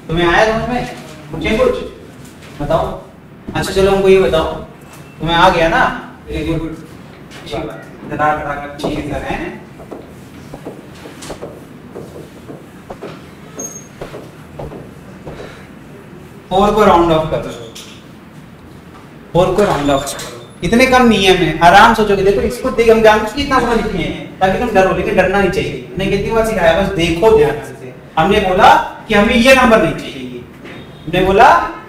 तुम्हें आया समझ में? पूछे कुछ बताओ। अच्छा चलो हमको ये बताओ, तुम्हें आ गया ना? वेरी गुड, अच्छी बात है, ठीक है। 4 को राउंड ऑफ कर दो, 4 को राउंड ऑफ करो। इतने कम नियम है, आराम सोचोगे। देखो इसको देख, हम जानते हैं इतना बड़ा लिखे हैं ताकि तुम डरो, लेकिन डरना नहीं चाहिए। मैंने कितनी बार सिखाया, बस देखो ध्यान से। हमने बोला कि हमें ये नंबर नहीं चाहिए, हमने बोला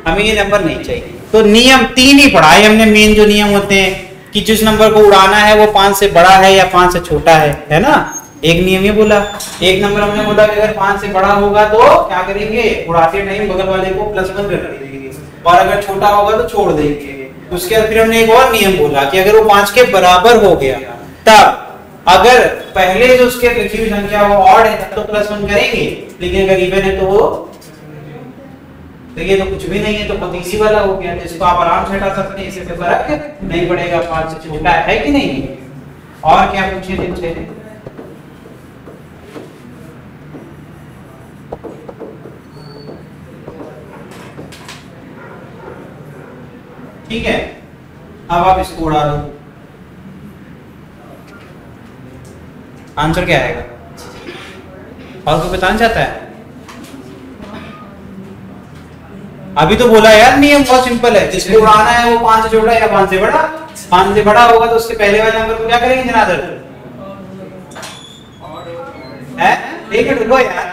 हमें ये नंबर नहीं चाहिए। तो नियम 3 ही पढ़ाए हमने, मेन जो नियम होते हैं कि जिस नंबर को उड़ाना है वो 5 से बड़ा है या 5 से छोटा है ना। एक नियम ये बोला। एक नंबर हमने बोला कि अगर 5 से बड़ा होगा तो क्या करेंगे, उड़ाते टाइम बगल वाले को +1 कर देंगे, और अगर छोटा होगा तो छोड़ देंगे। उसके बाद फिर हमने एक और नियम बोला कि अगर वो 5 के बराबर हो गया, तब अगर पहले जो उसके लिखी हुई संख्या वो ऑड है तब तो +1 करेंगे, लेकिन अगर इवन है तो वो, तो ये तो कुछ भी नहीं है, तो बहुत इजी वाला हो गया, जिसको आप आराम से हटा सकते हैं, इससे फर्क नहीं पड़ेगा। 5 से छोटा है कि नहीं। और क्या पूछे तुमसे? ठीक है, अब आप इसको उड़ा दो, आंसर क्या आएगा? और कोई बताना चाहता है? अभी तो बोला यार, नियम बहुत सिंपल है, जिसको उड़ाना है वो 5 से छोटा या 5 से बड़ा। 5 से बड़ा होगा तो उसके पहले वाले नंबर को क्या करेंगे जनादर? ठीक है, ढूंढो यार,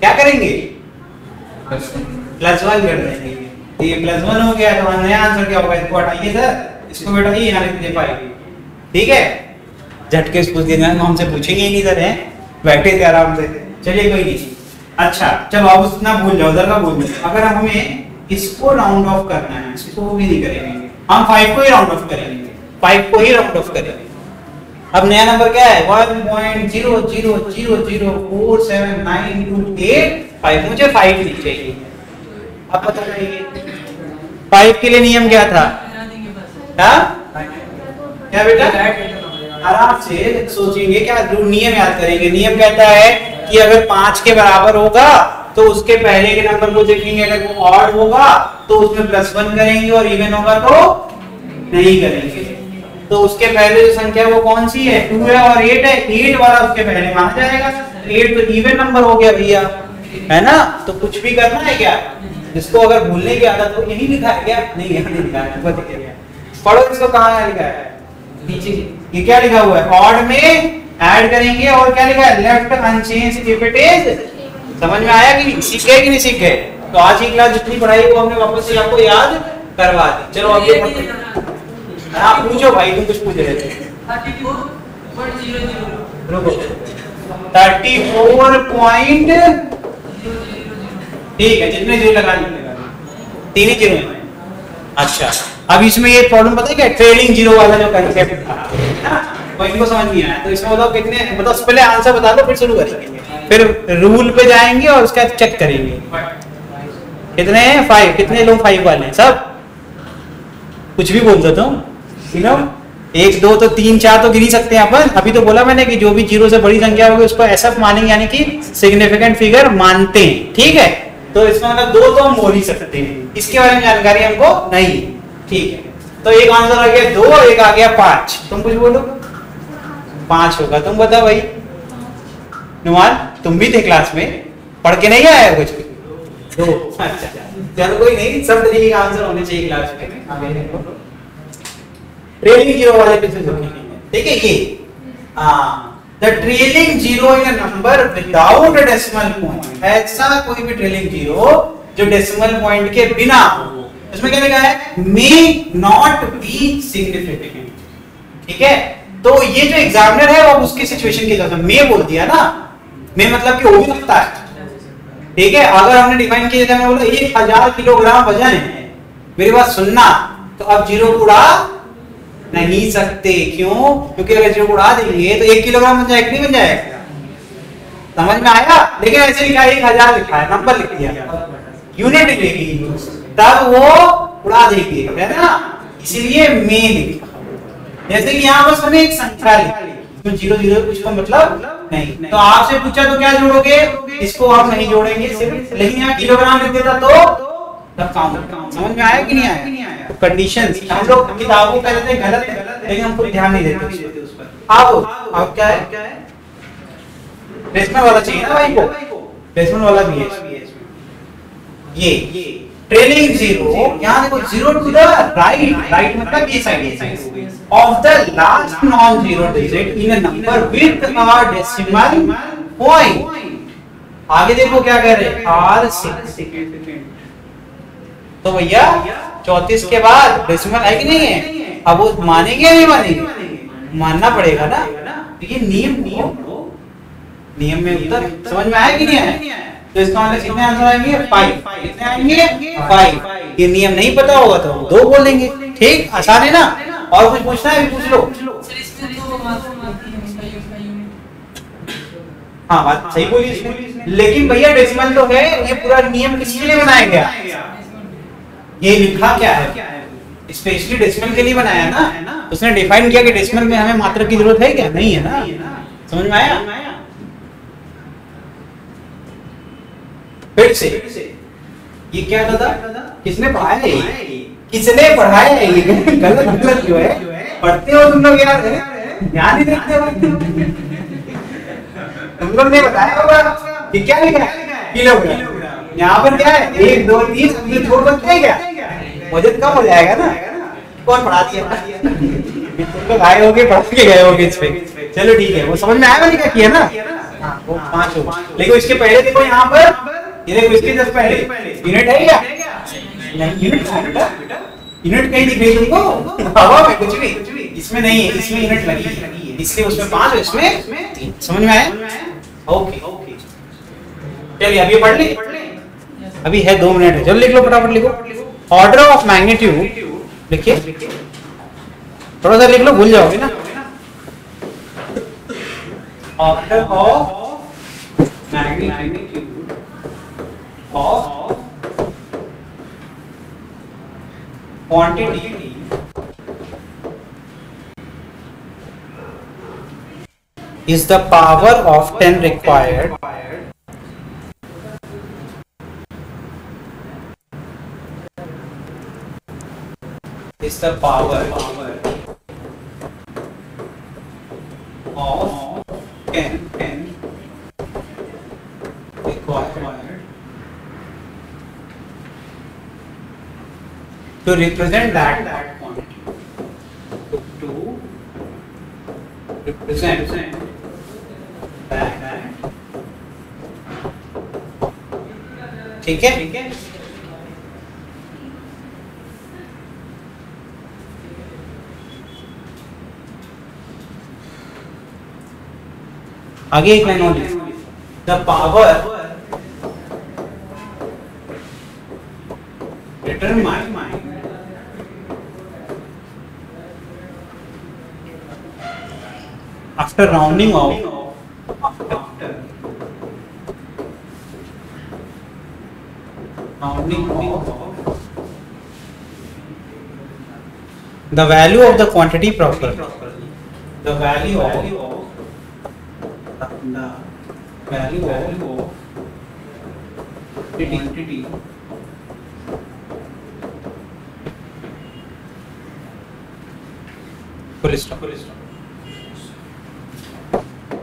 क्या करेंगे? +1 कर देंगे। ये +1 हो गया, तो नया आंसर क्या होगा? इसको हटाइए सर, इसको हटाइए, यहाँ लिख दे पाएंगे। ठीक है, झटके से पूछ देना, हमसे पूछेंगे ही नहीं सर, हैं बैठे थे आराम से। चलिए कोई नहीं। अच्छा चलो अब उतना भूल जाओ, उधर का भूल जाओ। अगर हमें इसको राउंड ऑफ करना है, इसको भी नहीं करेंगे हम, 5 को ही राउंड ऑफ करेंगे, 5 को ही राउंड ऑफ करेंगे। अब नया नंबर क्या है? 1.000479285। मुझे 5 नहीं चाहिए। अब पता चाहिए 5 के लिए नियम क्या था? क्या बेटा? आराम से सोचेंगे, क्या नियम याद करेंगे। नियम कहता है कि अगर 5 के बराबर होगा तो उसके पहले के नंबर को देखेंगे, अगर वो ऑड होगा तो उसमें +1 करेंगे, और इवन होगा तो नहीं करेंगे। तो उसके पहले जो संख्या है वो कौन सी है? 2 है और 8 है, 8 वाला उसके पहले माना जाएगा। 8 तो इवन नंबर हो गया भैया, है ना। तो कुछ भी करना है क्या? इसको अगर भूलने की आदत हो, यही लिखा है क्या? नहीं यहाँ नहीं लिखा है, पढ़ो इसको, कहाँ लिखा है? नीचे। ये क्या लिखा हुआ है? ऑड में ऐड करेंगे, और क्या लिखा है? Left unchanged if it is. समझ में आया कि नहीं? सीख गए कि नहीं सीख गए? तो आज की क्लास जितनी पढ़ाई वो हमने वापस से आपको याद करवा दी। चलो अब आप पूछो भाई, तुम कुछ पूछ रहे थे। 34. ठीक है, जितने जीरो लगा लीजिएगा, 3 ही जीरो है। अच्छा अब इसमें ये प्रॉब्लम पता है क्या? ट्रेलिंग जीरो वाला जो कंसेप्ट था ना, वो इनको समझ नहीं आया। तो इसमें बताओ कितने, बताओ पहले आंसर बता दो, फिर शुरू करेंगे, फिर रूल पे जाएंगे और उसका चेक करेंगे। कितने हैं? 5। कितने लोग 5 वाले हैं? सब कुछ भी बोल देता हूँ, 1 2 तो 3 4 तो गिन ही सकते हैं अपन। अभी तो बोला मैंने कि जो भी जीरो से बड़ी संख्या होगी उसको ऐसा मानेंगे, यानी कि सिग्निफिकेंट फिगर मानते हैं। ठीक है, तो इसमें मतलब 2 तो हम बोल ही सकते हैं, इसके बारे में जानकारी हमको नहीं। ठीक है, तो एक आंसर आ गया 2, एक आ गया 5। तुम कुछ बोलो। 5 होगा, तुम बताओ भाई। नुमान तुम भी थे क्लास में, पढ़ के नहीं आया कुछ? 2। अच्छा चलो कोई नहीं, सब तरीके का आंसर होने चाहिए क्लास में। ट्रेलिंग जीरो वाले पे ठीक है ये। The trailing zero in a number without a decimal point. ऐसा कोई भी ट्रेलिंग जीरो जो डेसिमल पॉइंट के बिना हो, इसमें क्या लिखा है? May not be significant. ठीक है, तो ये जो एग्जामिनर है वो उसकी सिचुएशन के हिसाब से मे बोल दिया ना। मे मतलब कि हो भी सकता है। ठीक है, अगर हमने डिफाइन किया था, मैं बोला 1000 किलोग्राम वजन है, मेरी बात सुनना, तो अब जीरो को उड़ा नहीं सकते। क्यों? क्योंकि अगर जीरो को उड़ा देंगे तो 1 किलोग्राम बन जाएगा, नहीं बन जाएगा? समझ में आया? लेकिन ऐसे लिखा है 1000 लिखा है, नंबर लिख दिया, यूनिट लिखेगी, तब वो उड़ा देंगे, है ना। इसीलिए मे लिखा। जैसे कि यहाँ बस हमने एक संख्या लिखी, इसमें 0 0 कुछ का मतलब नहीं। तो आपसे पूछा तो क्या जोड़ोगे, इसको आप नहीं जोड़ेंगे सिर्फ, लेकिन यहाँ किलोग्राम लिख देता तो तब काउंट। समझ में आया कि नहीं आया? कंडीशंस हम लोग किताबों का कहते हैं गलत है, लेकिन हम कोई ध्यान नहीं देते उस पर। अब क्या है, डेसिमल वाला चाहिए ना भाई को, डेसिमल वाला भी है ये ट्रेलिंग जीरो। यहाँ देखो 0 टू द राइट मतलब ये side of the last non zero digit in a number with a decimal point. आगे देखो क्या कह रहे हैं, R6। तो भैया 34 के बाद डेसिमल है कि नहीं है? अब वो मानेंगे या नहीं मानेंगे? मानना पड़ेगा ना। तो ये नियम में उत्तर समझ में आया कि नहीं आया? तो इसका मतलब कितने आंसर आएंगे? 5। कितने आएंगे? 5। ये नियम नहीं पता होगा तो 2 बोलेंगे। ठीक, आसान है ना? और कुछ पूछना है पूछ लो। हाँ बात सही बोली इसने, लेकिन भैया डेसिमल तो है, ये पूरा नियम किसके लिए बनाया गया? ये लिखा क्या है? स्पेशली डेसिमल के लिए बनाया ना। उसने डिफाइन किया कि डेसिमल में हमें मात्रक की जरूरत है क्या? नहीं है ना। समझ में आया? फिर से ये क्या था? किसने पढ़ाया है? किसने पढ़ाया है? ये गलत क्यों है? पढ़ते हो तुम लोग यार, ध्यान ही देखते हो। तुम लोग ने बताया होगा कि क्या लिखा है? किलोग्राम। यहाँ पर क्या है? 1 2 3 अपने छोड़ सकते हैं क्या? वजन कम हो जाएगा ना। कौन पढ़ा दिया? तुम लोग आए होगे, पढ़ के गए होगे इस पे। चलो ठीक है, वो समझ में आया मैंने क्या किया ना। हाँ वो 5 हो। लेकिन इसके पहले देखो यहाँ पर, ये देखो इसके जस्ट पहले यूनिट है क्या? नहीं, यूनिट कहीं दिख रही है तुमको? हवा में कुछ भी इसमें नहीं है, इसमें यूनिट लगी है, इसलिए उसमें 5 और इसमें 3। समझ में आया? ओके चलिए अभी पढ़ ले। अभी है 2 मिनट है, चलो लिख लो फटाफट लिखो। ऑर्डर ऑफ मैग्नीट्यूड लिखिए, थोड़ा सा लिख लो, भूल जाओगे ना। Order of magnitude of quantity is the power of 10 required is the power of 10 required to represent that quantity, to represent that, ठीक है? आगे एक लाइन और, the power determine after rounding off the value of the quantity proper, the value of quantity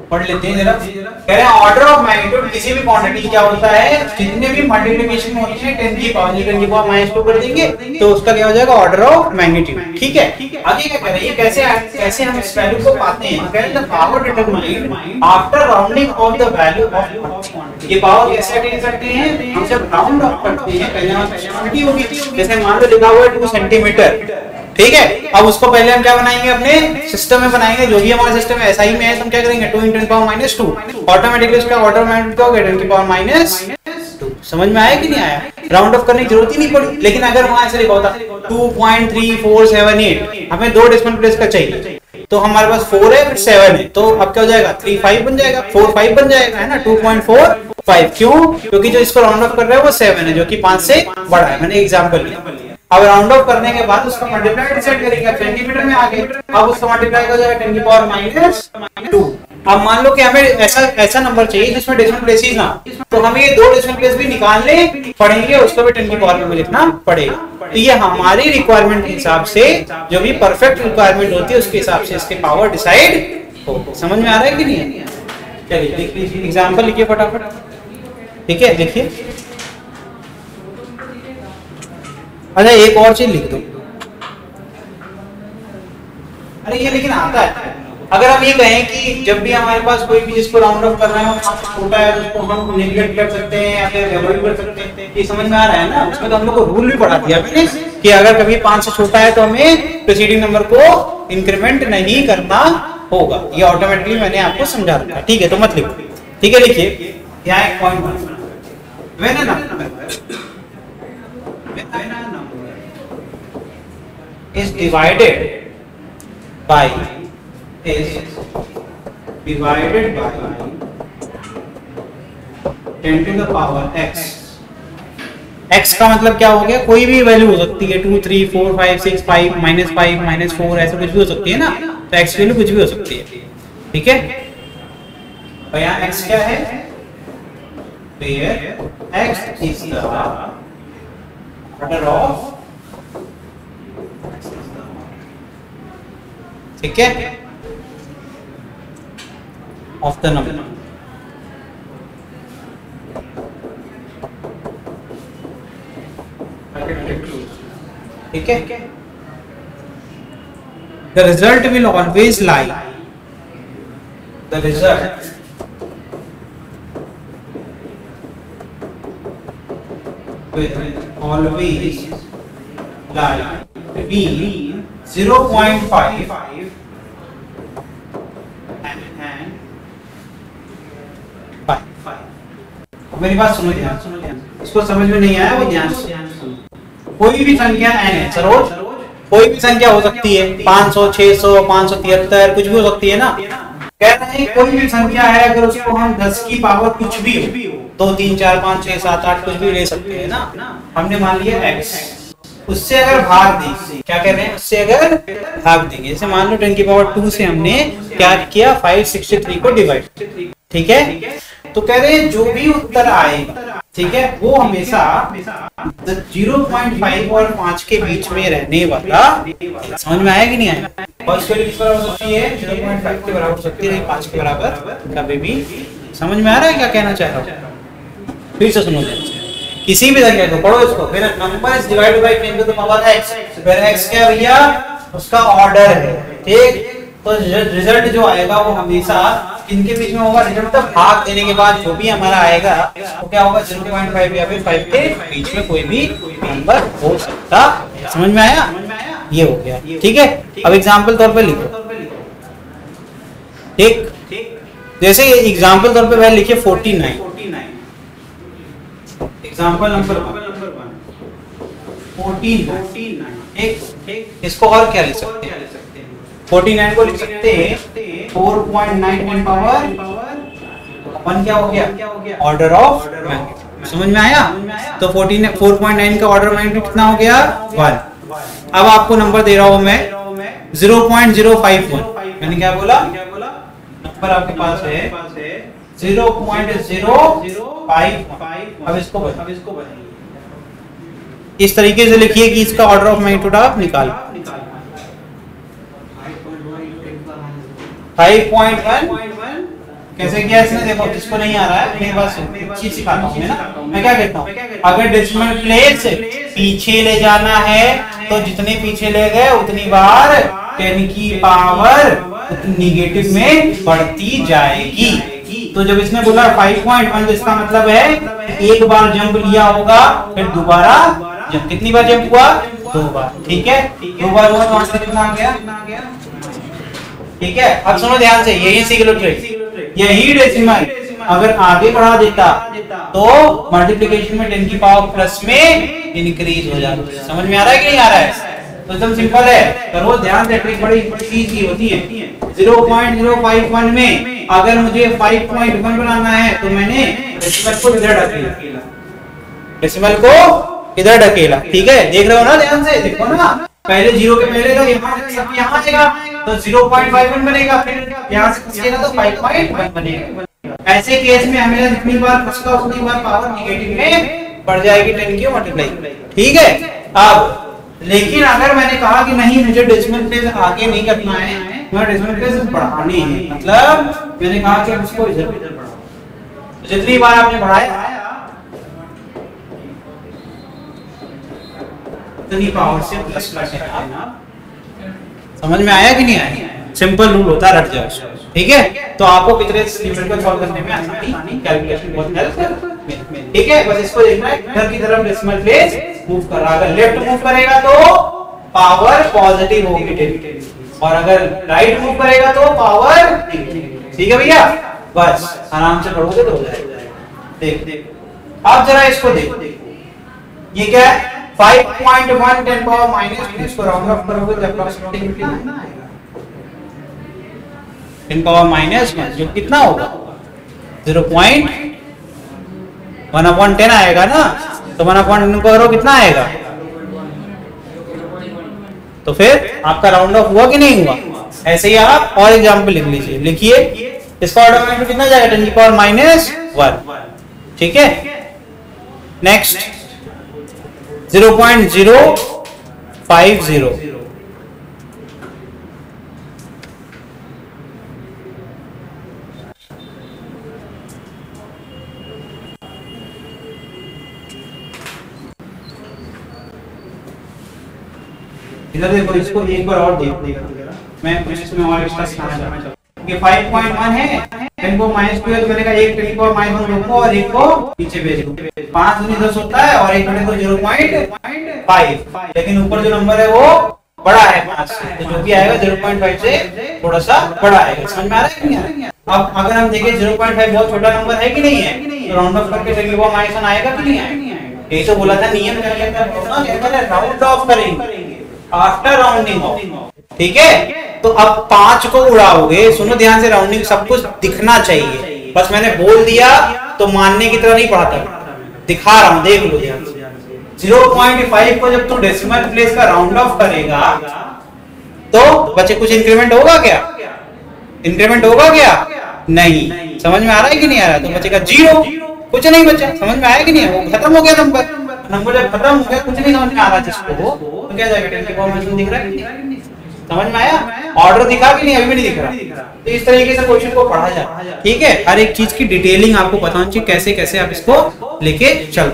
पढ़ लेते हैं जरा। कह रहे हैं ऑर्डर ऑफ मैग्नीट्यूड किसी भी क्वांटिटी क्या होता है, जितने भी मल्टीप्लिकेशन होते हैं 10 की पावर -2 कर देंगे तो उसका क्या हो जाएगा? Order of magnitude. ठीक है, आगे क्या कह रहे हैं, कैसे हम इस वैल्यू को पाते हैं? कह रहे हैं the power determined after rounding off the value of quantity. ये पावर कैसे अटेन करते हैं? हम जब राउंड ऑफ करते हैं, पहले क्वांटिटी होगी, जैसे मान लो लिखा हुआ है 2 सेंटीमीटर, ठीक है? अब उसको पहले हम क्या बनाएंगे? अपने सिस्टम में बनाएंगे, जो भी हमारा सिस्टम है SI में है, तो हम क्या करेंगे? 2 × 10⁻²। ऑटोमेटिकली उसका ऑर्डर मैग्नीट्यूड क्या होगा? 10⁻²। समझ में आया कि नहीं आया? राउंड ऑफ करने की जरूरत ही नहीं पड़ी। लेकिन अगर वहां ऐसे लिखा होता 2.3478, हमें 2 डेसिमल प्लेस का चाहिए, तो हमारे पास 4 है फिर 7 है, तो अब क्या हो जाएगा? 35 बन जाएगा, 45 बन जाएगा, है ना? 2.45 क्यों? क्योंकि जो इसको राउंड ऑफ कर रहा है वो 7 है, जो कि 5 से बड़ा है। मैंने एग्जांपल लिया। अब राउंड ऑफ करने के बाद उसका मल्टीप्लाई डिसाइड करेंगे, सेंटीमीटर में आ गए, अब उसका मल्टीप्लाई हो जाएगा 10 की पावर -2। अब मान लो कि हमें ऐसा नंबर चाहिए जिसमें डेसिमल प्लेसेस ना, तो हमें ये दो डेसिमल प्लेस भी निकालने पड़ेंगे, उसको भी 10 की पावर में लिखना पड़ेगा। तो ये हमारी रिक्वायरमेंट के हिसाब से, जो भी परफेक्ट रिक्वायरमेंट होती है उसके हिसाब से इसके पावर डिसाइड हो। समझ में आ रहा है कि नहीं? चलिए देख लीजिए, एग्जांपल लिखिए फटाफट। ठीक है, देखिए। अच्छा एक और चीज लिख दो। अरे ये लेकिन आता है, अगर हम ये कहें कि जब भी हमारे पास कोई भी जिसको राउंड ऑफ करना है छोटा है तो उसको हम नेगलेक्ट कर सकते हैं या फिर अवॉइड कर सकते हैं, ये समझ में आ रहा है ना? उसमें तो हम लोग को रूल भी पढ़ा दिया मैंने कि अगर कभी 5 से छोटा है तो हमें प्रीसीडिंग नंबर को इंक्रीमेंट नहीं करना होगा, ये ऑटोमेटिकली मैंने आपको समझा रखा है। ठीक है, तो मत लिखो। ठीक है, लिखिए यहाँ एक point when a number is divided by 10 to the power x। x का मतलब क्या हो गया? कोई भी वैल्यू हो सकती है, 2 3 4 5 6 5 -5 -4 ऐसे कुछ भी हो सकती है ना, तो x वैल्यू कुछ भी हो सकती है। ठीक है, और यहाँ x क्या है? where x is the order of, ठीक है, ऑफ द नंबर। ठीक है, the result will always lie, the result will always lie between 0.5 and 5। मेरी बात सुनो ध्यान, इसको समझ में नहीं आया वो ध्यान से सुनो। कोई भी संख्या n है सरोज, कोई भी संख्या हो सकती है, 500 600 573 कुछ भी हो सकती है ना। कह रहे हैं कोई भी संख्या है, अगर उसको हम 10 की पावर कुछ भी हो, 2 3 4 5 6 7 8 कुछ भी ले सकते हैं ना। हमने मान लिया x, उससे अगर भाग देंगे, क्या कह रहे हैं, उससे अगर भाग देंगे, जैसे मान लो 10 की पावर 2 से हमने क्या किया, 563 को डिवाइड। ठीक है, तो कह रहे हैं जो भी उत्तर आएगा, ठीक है, वो हमेशा 0.5 और 5 के बीच में रहने वाला। समझ में आया कि नहीं आया? फर्स्ट वैल्यू किस बराबर हो सकती है? 0.5 के बराबर हो सकती है, 5 के बराबर कभी भी। समझ में आ रहा है क्या कहना चाह रहा हूँ? फिर से सुनो, किसी भी संख्या को पढ़ो इसको, फिर number is divided by 10 to the power x, फिर x क्या भैया? उसका ऑर्डर है। ठीक, तो रिजल्ट जो आएगा वो हमेशा किनके बीच में होगा? रिजल्ट तक भाग देने के बाद जो भी हमारा आएगा वो क्या होगा? 0.5 या फिर 5 के बीच में कोई भी नंबर हो सकता है। समझ में आया? ये हो गया। ठीक है, अब एग्जांपल तौर पे लिखो। ठीक, जैसे एग्जांपल तौर पे वह लिखिए 49। Example number 49। ठीक, इसको और क्या लिख सकते हैं? 49 को लिख सकते हैं 4.9 पावर 1। क्या हो गया? Order of magnitude. समझ में आया? तो 4.9 का ऑर्डर मैग्नीट्यूड कितना हो गया? 1। अब आपको नंबर दे रहा हूं मैं 0.051। मैंने क्या बोला? नंबर आपके पास है 0.051। अब इसको बताइए, इस तरीके से लिखिए कि इसका ऑर्डर ऑफ मैग्नीट्यूड आप निकाल 5.1। कैसे किया इसने? देखो, जिसको नहीं आ रहा है मेरे पास चीज सिखाता हूं ना। मैं क्या कहता हूं, अगर डेसिमल प्लेस पीछे ले जाना है तो जितने पीछे ले गए उतनी बार 10 की पावर निगेटिव में बढ़ती जाएगी। तो जब इसने बोला 5.1 तो इसका मतलब है एक बार जंप लिया होगा, फिर दोबारा जंप। कितनी बार जंप हुआ? 2 बार। ठीक है, 2 बार हुआ तो आंसर कितना आ गया? ठीक है, अब सुनो ध्यान से, यही सिंगुलर ट्रिक, यही डेसिमल अगर आगे बढ़ा देता तो मल्टीप्लिकेशन में 10 की पावर प्लस में इंक्रीज हो जाता। समझ में आ रहा है कि नहीं आ रहा है? तो एकदम सिंपल है, करो ध्यान से, ट्रिक बड़ी इजी होती है। 0.051 में अगर मुझे 5.1 बनाना है तो मैंने डेसिमल को इधर रख लिया, डेसिमल को इधर ढकेला, ठीक है, देख रहे हो ना, ध्यान से देखो ना, पहले 0 के पहले का यहाँ आएगा तो 0.51 बनेगा, फिर यहाँ से खसेगा तो 5.1 बनेगा। ऐसे केस में हमें जितनी बार खसका उतनी बार पावर नेगेटिव में बढ़ जाएगी 10 की मल्टीप्लाई, ठीक है। अब लेकिन अगर मैंने कहा कि नहीं मुझे डेसिमल प्लेस आगे नहीं करना है, मुझे डेसिमल प्लेस बढ़ानी है, मतलब मैंने कहा कि उसको इधर बढ़ाओ, तो जितनी बार आपने बढ़ाया उतनी पावर से प्लस करना। समझ में आया कि नहीं आया? सिंपल रूल होता है, रट जाओ, ठीक है। तो आपको कितने न्यूमेरिकल सॉल्व करने में आसानी, कैलकुलेशन बहुत हेल्प करती है, ठीक है। बस इसको देखना है इधर की तरफ डेसिमल प्लेस मूव कर रहा है, अगर लेफ्ट मूव करेगा तो पावर पॉजिटिव होगी, और अगर राइट मूव करेगा तो पावर नेगेटिव, ठीक है भैया। बस आराम से पढ़ोगे तो हो जाएगा। देख अब जरा इसको देखो, ये क्या है 5.1 10 पावर माइनस, इसको राउंड ऑफ करोगे तो अप्रॉक्सीमेटली कितना आएगा, 10 पावर माइनस जो कितना होगा 0.1/10 आएगा ना, तो 1/10 करो कितना आएगा, तो फिर आपका राउंड ऑफ हुआ कि नहीं हुआ। ऐसे ही आप और एग्जांपल लिख लीजिए, लिखिए इसका ऑर्डर मैग्नीट्यूड कितना जाएगा 10 की पावर -1, ठीक है। नेक्स्ट 0.050, इधर देखो, इसको एक बार और देख देगा, मैं इसमें और एक्स्ट्रा सिखाना चाहता हूं। ये 5.1 है, 10 को -12 करेगा, एक 10 को -1 रखो और एक को नीचे भेज दो, 5 दूनी 10 होता है, और एक बटे तो 0.5, लेकिन ऊपर जो नंबर है वो बड़ा है 5 से, तो जो भी आएगा 0.5 से थोड़ा सा बड़ा आएगा। समझ में आ रहा है कि नहीं आ रहा? अब अगर हम देखें 0.5 बहुत छोटा नंबर है कि नहीं है, तो राउंड ऑफ करके 10 की पावर -1 आएगा कि नहीं आएगा? यही तो बोला था नियम क्या कहता है, राउंड ऑफ करेंगे आफ्टर राउंडिंग ऑफ, ठीक है। तो अब 5 को उड़ाओगे, सुनो ध्यान से, राउंडिंग सब कुछ दिखना चाहिए, बस मैंने बोल दिया तो मानने की तरह नहीं पढ़ाता, दिखा रहा हूं, देख लो ध्यान से। 0.5 को जब तू डेसिमल प्लेस का राउंड ऑफ करेगा तो बच्चे कुछ इंक्रीमेंट होगा क्या, इंक्रीमेंट होगा क्या, नहीं। समझ में आ रहा है कि नहीं आ रहा? तो बचेगा 0, कुछ नहीं बचा। समझ में आया कि नहीं? वो खत्म हो गया नंबर, नंबर जब खत्म हो गया कुछ नहीं समझ में आ रहा जिसको, तो क्या जाएगा 10 की पावर -1 दिख रहा है, समझ में आया? ऑर्डर दिखा कि नहीं? अभी भी नहीं दिख रहा। तो इस तरीके से क्वेश्चन को पढ़ा जाए, ठीक है। हर एक चीज की डिटेलिंग आपको पता होनी चाहिए, कैसे कैसे आप इसको लेके चल,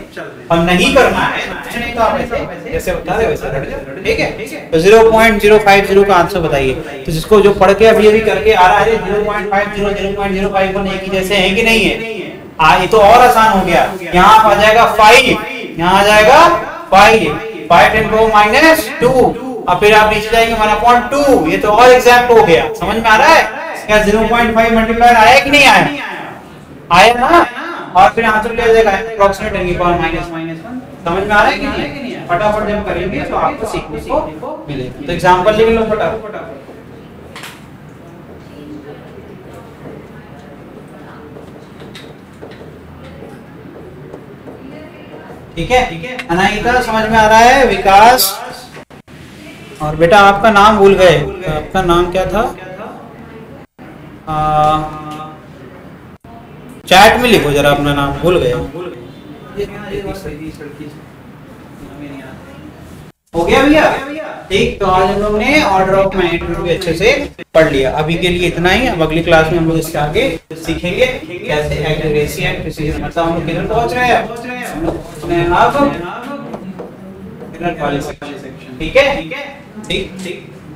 और नहीं करना है नहीं तो आप ऐसे जैसे बता रहे वैसे रट जाओ, ठीक है। तो 0.050 का आंसर बताइए, तो जिसको जो पढ़ के अभी करके आ रहा है 0.50 0.051 एक ही जैसे है कि नहीं है? ये तो और आसान हो गया, यहाँ आ जाएगा 5, यहाँ आ जाएगा 5 10 को -2, और फिर आप नीचे जाएंगे 1/2, ये तो और एग्जैक्ट हो गया। समझ में आ रहा है? क्या 0.5 मल्टीप्लायर आया कि नहीं आया? आया ना, और फिर आंसर क्या जाएगा अप्रॉक्सीमेट 10 की पावर -1। समझ में आ रहा है कि नहीं? फटाफट जब करेंगे तो आपको सीखने को मिलेगा। तो एग्जांपल लिख लो फटाफट। ठीक है, अनायिका समझ में आ रहा है? विकास, और बेटा आपका नाम भूल गए, आपका नाम क्या था? चैट में लिखो जरा अपना नाम, भूल गए। हो गया भैया? ठीक, तो आज हम लोग ने ऑर्डर ऑफ मैग्नीट्यूड भी अच्छे से पढ़ लिया। अभी के लिए इतना ही, अब अगली क्लास में हम लोग इसके आगे सीखेंगे कैसे एक्यूरेसी एंड प्रिसीजन, मतलब हम लोग किधर पहुंच रहे हैं, ठीक है, ठीक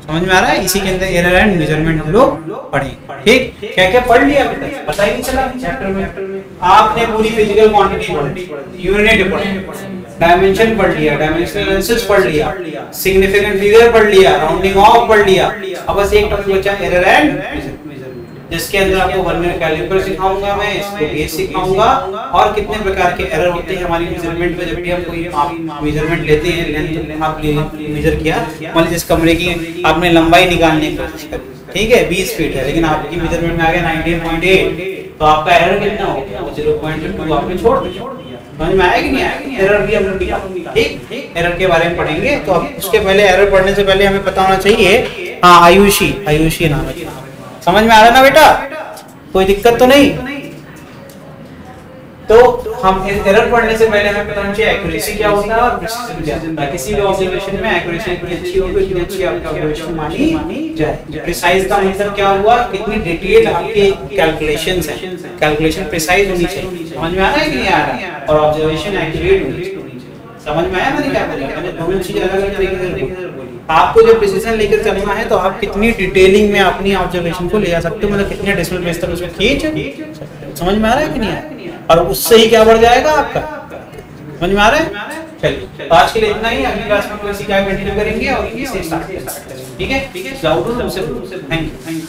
समझ में आ रहा है? इसी के अंदर एरर एंड मेजरमेंट हम लोग पढ़े, ठीक। क्या क्या पढ़ लिया अभी तक पता ही नहीं चला चैप्टर में? आपने पूरी फिजिकल क्वांटिटी पढ़ी, यूनिट पढ़ी, डायमेंशन पढ़ लिया, डायमेंशनल एनालिसिस पढ़ लिया, सिग्निफिकेंट फिगर पढ़ लिया, राउंडिंग ऑफ पढ़ लिया। अब बस एक टॉपिक बचा एरर एंड मेजरमेंट, जिसके अंदर आपको वर्नियर कैलिपर सिखाऊंगा मैं, इसको गेज सिखाऊंगा, और कितने प्रकार के एरर होते हैं हमारी मेजरमेंट में। जब भी हम कोई मेजरमेंट लेते हैं, लेंथ आपने मेजर किया, मान लीजिए इस कमरे की आपने लंबाई निकालने की कोशिश करी, ठीक है 20 फीट है, लेकिन आपकी मेजरमेंट में आ गया 19.8, तो आपका एरर कितना हो गया? 0.2 आपने छोड़ दिया, समझ में आया कि नहीं आया? एरर भी हम लोग निकालेंगे, ठीक, एरर के बारे में पढ़ेंगे। तो अब उसके पहले, एरर पढ़ने से पहले हमें पता होना चाहिए, हाँ आयुषी, आयुषी नाम है, समझ में आ रहा है ना बेटा? कोई दिक्कत तो नहीं? तो हम एरर पढ़ने से पहले हमें पता होना चाहिए एक्यूरेसी क्या होता है और प्रिसिजन क्या होता है। किसी भी ऑब्जर्वेशन में एक्यूरेसी इतनी अच्छी होगी, इतनी अच्छी आपकी ऑब्जर्वेशन मानी जाए। प्रिसाइज का मतलब क्या हुआ, कितनी डिटेल आपके कैलकुलेशंस हैं, कैलकुलेशन प्रिसाइज होनी चाहिए। समझ में आ रहा है कि नहीं आ रहा है? और ऑब्जर्वेशन एक्यूरेट होनी चाहिए। समझ में आया मैंने क्या बोला? मैंने दोनों चीज अलग-अलग तरीके से बोली। आपको जब प्रिसिजन लेकर चलना है तो आप कितनी डिटेलिंग में अपनी ऑब्जर्वेशन को ले जा सकते हो, मतलब कितने डेसिमल बेस तक उसमें खींच सकते हो। समझ में आ रहा है कि नहीं आ रहा है? और उससे ही क्या बढ़ जाएगा आपका, समझ में आ रहा है? चलिए आज के लिए इतना ही, अगली क्लास में कोई सी का कंटिन्यू करेंगे और इसे स्टार्ट करेंगे, ठीक है? Thank you.